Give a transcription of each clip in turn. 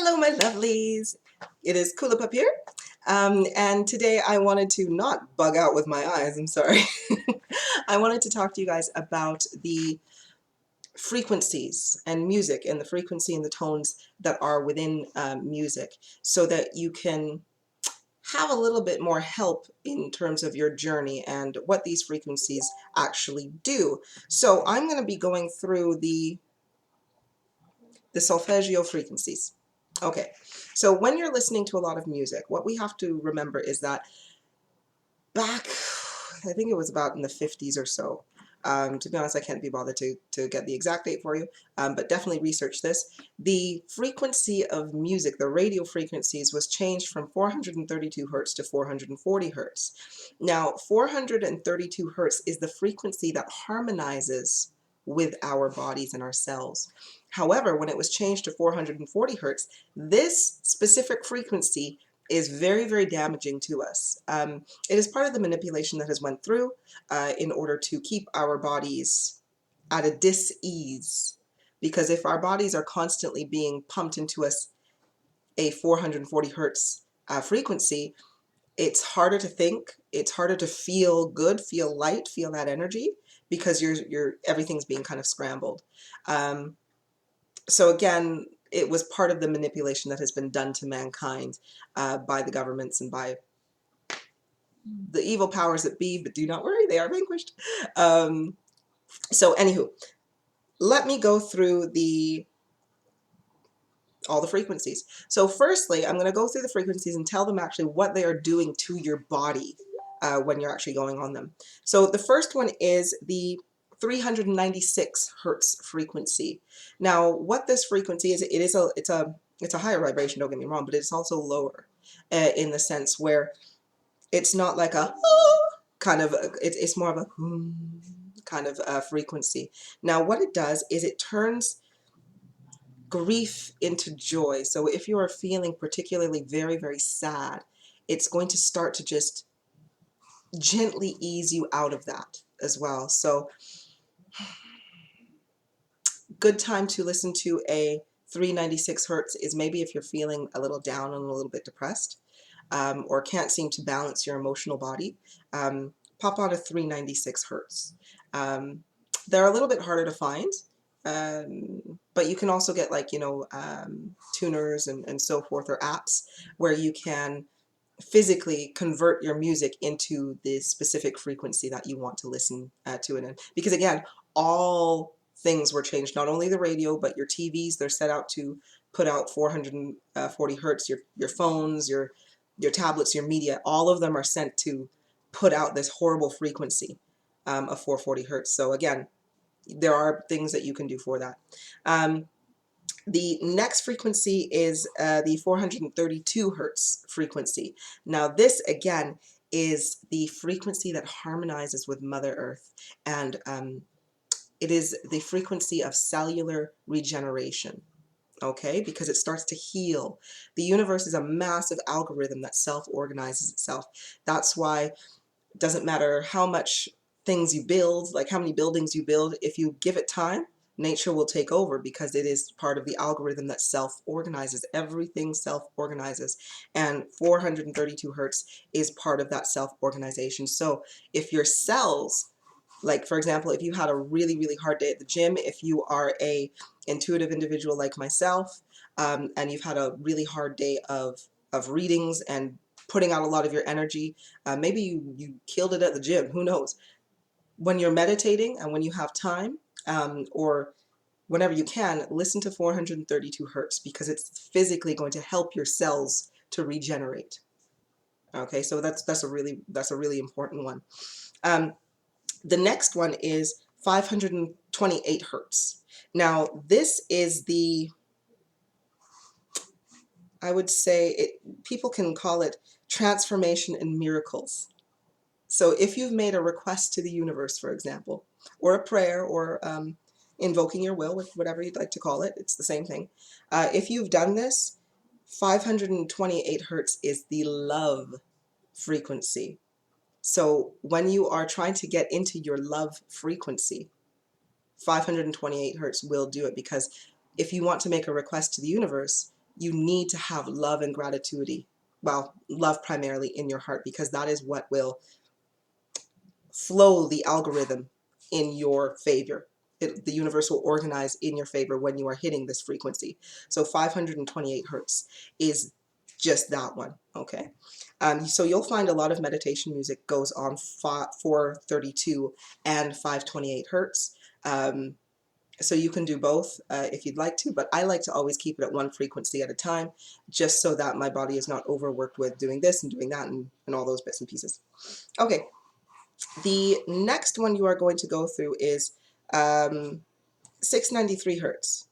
Hello, my lovelies. It is Kulipup here. And today I wanted to not bug out with my eyes, I'm sorry. I wanted to talk to you guys about the frequencies and music and the frequency and the tones that are within music so that you can have a little bit more help in terms of your journey and what these frequencies actually do. So I'm going to be going through the solfeggio frequencies. Okay, so when you're listening to a lot of music, what we have to remember is that back, I think it was about in the 50s or so, to be honest, I can't be bothered to get the exact date for you, but definitely research this. The frequency of music, the radio frequencies, was changed from 432 hertz to 440 hertz. Now, 432 hertz is the frequency that harmonizes with our bodies and our cells. However, when it was changed to 440 hertz, this specific frequency is very, very damaging to us. It is part of the manipulation that has went through in order to keep our bodies at a dis-ease. Because if our bodies are constantly being pumped into us a 440 hertz frequency, it's harder to think, it's harder to feel good, feel light, feel that energy, because everything's being kind of scrambled. So again, it was part of the manipulation that has been done to mankind by the governments and by the evil powers that be, but do not worry, they are vanquished. So anywho, let me go through all the frequencies. So firstly, I'm going to go through the frequencies and tell them actually what they are doing to your body when you're actually going on them. So the first one is the 396 hertz frequency. Now, what this frequency is, it's a higher vibration, don't get me wrong, but it's also lower in the sense where it's not like a kind of, it's more of a kind of frequency. Now, what it does is it turns grief into joy. So if you are feeling particularly very, very sad, it's going to start to just gently ease you out of that as well. So good time to listen to a 396 hertz is maybe if you're feeling a little down and a little bit depressed, or can't seem to balance your emotional body. Pop on a 396 hertz. They're a little bit harder to find, but you can also get, like, tuners and so forth, or apps where you can physically convert your music into the specific frequency that you want to listen to it in. Because again, all things were changed, not only the radio, but your TVs, they're set out to put out 440 hertz, your phones, your tablets, your media, all of them are sent to put out this horrible frequency of 440 hertz. So again, there are things that you can do for that. The next frequency is the 432 hertz frequency. Now this again is the frequency that harmonizes with Mother Earth, and it is the frequency of cellular regeneration. Okay, because it starts to heal. The universe is a massive algorithm that self-organizes itself. That's why it doesn't matter how much things you build, like how many buildings you build, if you give it time, nature will take over, because it is part of the algorithm that self-organizes. Everything self-organizes, and 432 hertz is part of that self-organization. So if your cells, like for example, if you had a really, really hard day at the gym, if you are a intuitive individual like myself, and you've had a really hard day of readings and putting out a lot of your energy, maybe you killed it at the gym, who knows? When you're meditating and when you have time, or whenever you can, listen to 432 hertz, because it's physically going to help your cells to regenerate. Okay, so that's a really important one. The next one is 528 hertz. Now this is the, I would say people can call it transformation and miracles. So if you've made a request to the universe, for example, or a prayer, or invoking your will, whatever you'd like to call it, it's the same thing. If you've done this, 528 hertz is the love frequency. So when you are trying to get into your love frequency, 528 hertz will do it, because if you want to make a request to the universe, you need to have love and gratitude. Well, love primarily in your heart, because that is what will flow the algorithm in your favor. The universe will organize in your favor when you are hitting this frequency. So 528 hertz is just that one, okay? So you'll find a lot of meditation music goes on 432 and 528 hertz. So you can do both if you'd like to, but I like to always keep it at one frequency at a time, just so that my body is not overworked with doing this and doing that and all those bits and pieces. Okay, the next one you are going to go through is 693 hertz.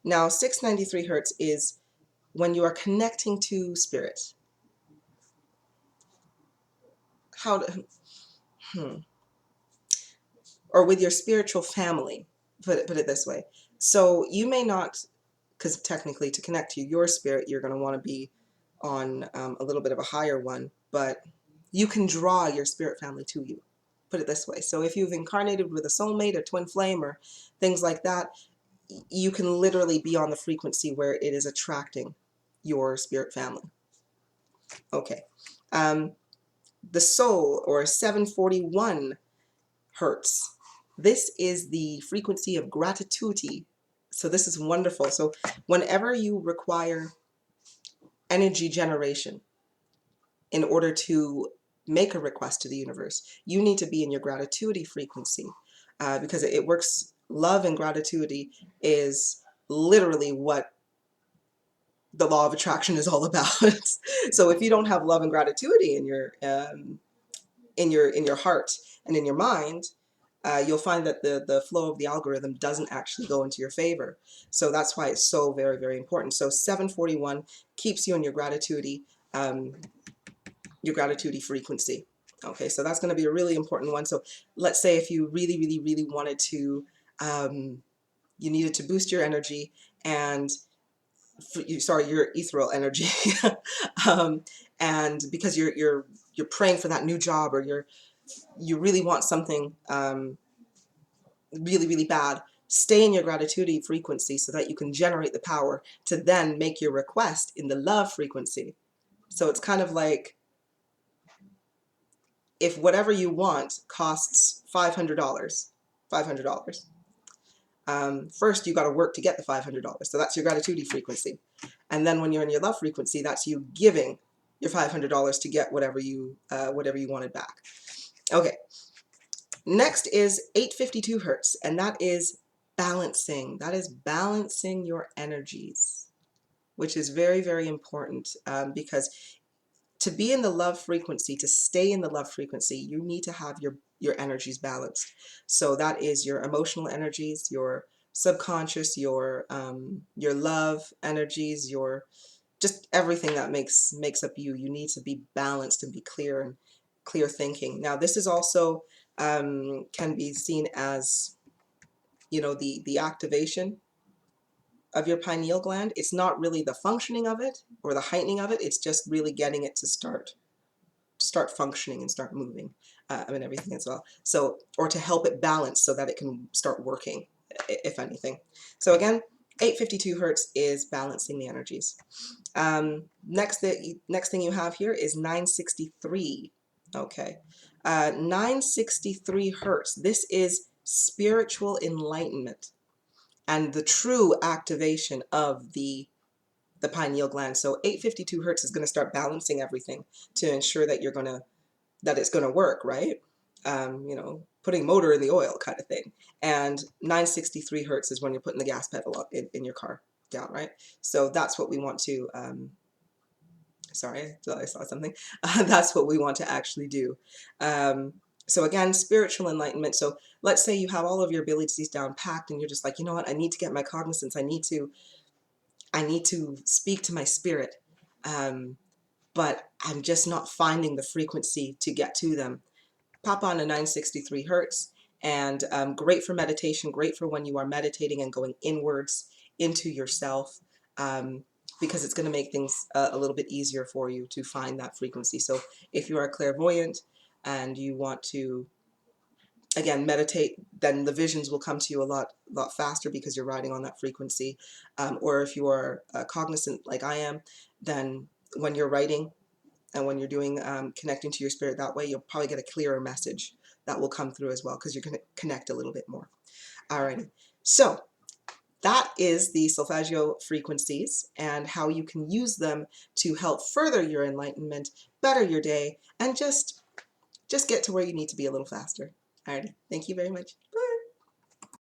Now, 693 hertz is when you are connecting to spirit. How to, or with your spiritual family, put it this way. So you may not, because technically to connect to your spirit, you're going to want to be on a little bit of a higher one, but you can draw your spirit family to you. Put it this way. So if you've incarnated with a soulmate, a twin flame, or things like that, you can literally be on the frequency where it is attracting your spirit family. Okay. The soul, or 741 hertz. This is the frequency of gratitude. So this is wonderful. So whenever you require energy generation in order to make a request to the universe, you need to be in your gratitude frequency, because it works. Love and gratitude is literally what the law of attraction is all about. So if you don't have love and gratitude in your heart and in your mind, you'll find that the flow of the algorithm doesn't actually go into your favor. So that's why it's so very, very important. So 741 keeps you in your gratitude frequency. Okay, so that's going to be a really important one. So let's say if you really, really, really wanted to, you needed to boost your energy and your ethereal energy, and because you're praying for that new job, or you really want something really, really bad, stay in your gratitude frequency so that you can generate the power to then make your request in the love frequency. So it's kind of like, if whatever you want costs $500, first you got to work to get the $500. So that's your gratitude frequency. And then when you're in your love frequency, that's you giving your $500 to get whatever you wanted back. Okay. Next is 852 hertz, and that is balancing. That is balancing your energies, which is very, very important, because to be in the love frequency, to stay in the love frequency, you need to have your energies balanced. So that is your emotional energies, your subconscious, your love energies, your just everything that makes up you. You need to be balanced and be clear and clear thinking. Now, this is also can be seen as, the activation of your pineal gland. It's not really the functioning of it or the heightening of it. It's just really getting it to start functioning and start moving, and everything as well. So, or to help it balance so that it can start working, if anything. So again, 852 hertz is balancing the energies. Next thing you have here is 963. Okay, 963 hertz. This is spiritual enlightenment and the true activation of the pineal gland. So 852 hertz is going to start balancing everything to ensure that it's going to work, right? Putting motor in the oil kind of thing. And 963 hertz is when you're putting the gas pedal up in your car down, right? So that's what we want to, sorry, I saw something. That's what we want to actually do. So again, spiritual enlightenment. So let's say you have all of your abilities down packed and you're just like, you know what, I need to get my cognizance. I need to speak to my spirit. But I'm just not finding the frequency to get to them. Pop on a 963 hertz, and great for meditation, great for when you are meditating and going inwards into yourself, because it's going to make things a little bit easier for you to find that frequency. So if you are clairvoyant and you want to again, meditate, then the visions will come to you a lot faster because you're riding on that frequency. Or if you are cognizant like I am, then when you're writing and when you're doing connecting to your spirit that way, you'll probably get a clearer message that will come through as well because you're going to connect a little bit more. Alrighty, so that is the Solfeggio frequencies and how you can use them to help further your enlightenment, better your day, and just get to where you need to be a little faster. Alrighty, thank you very much.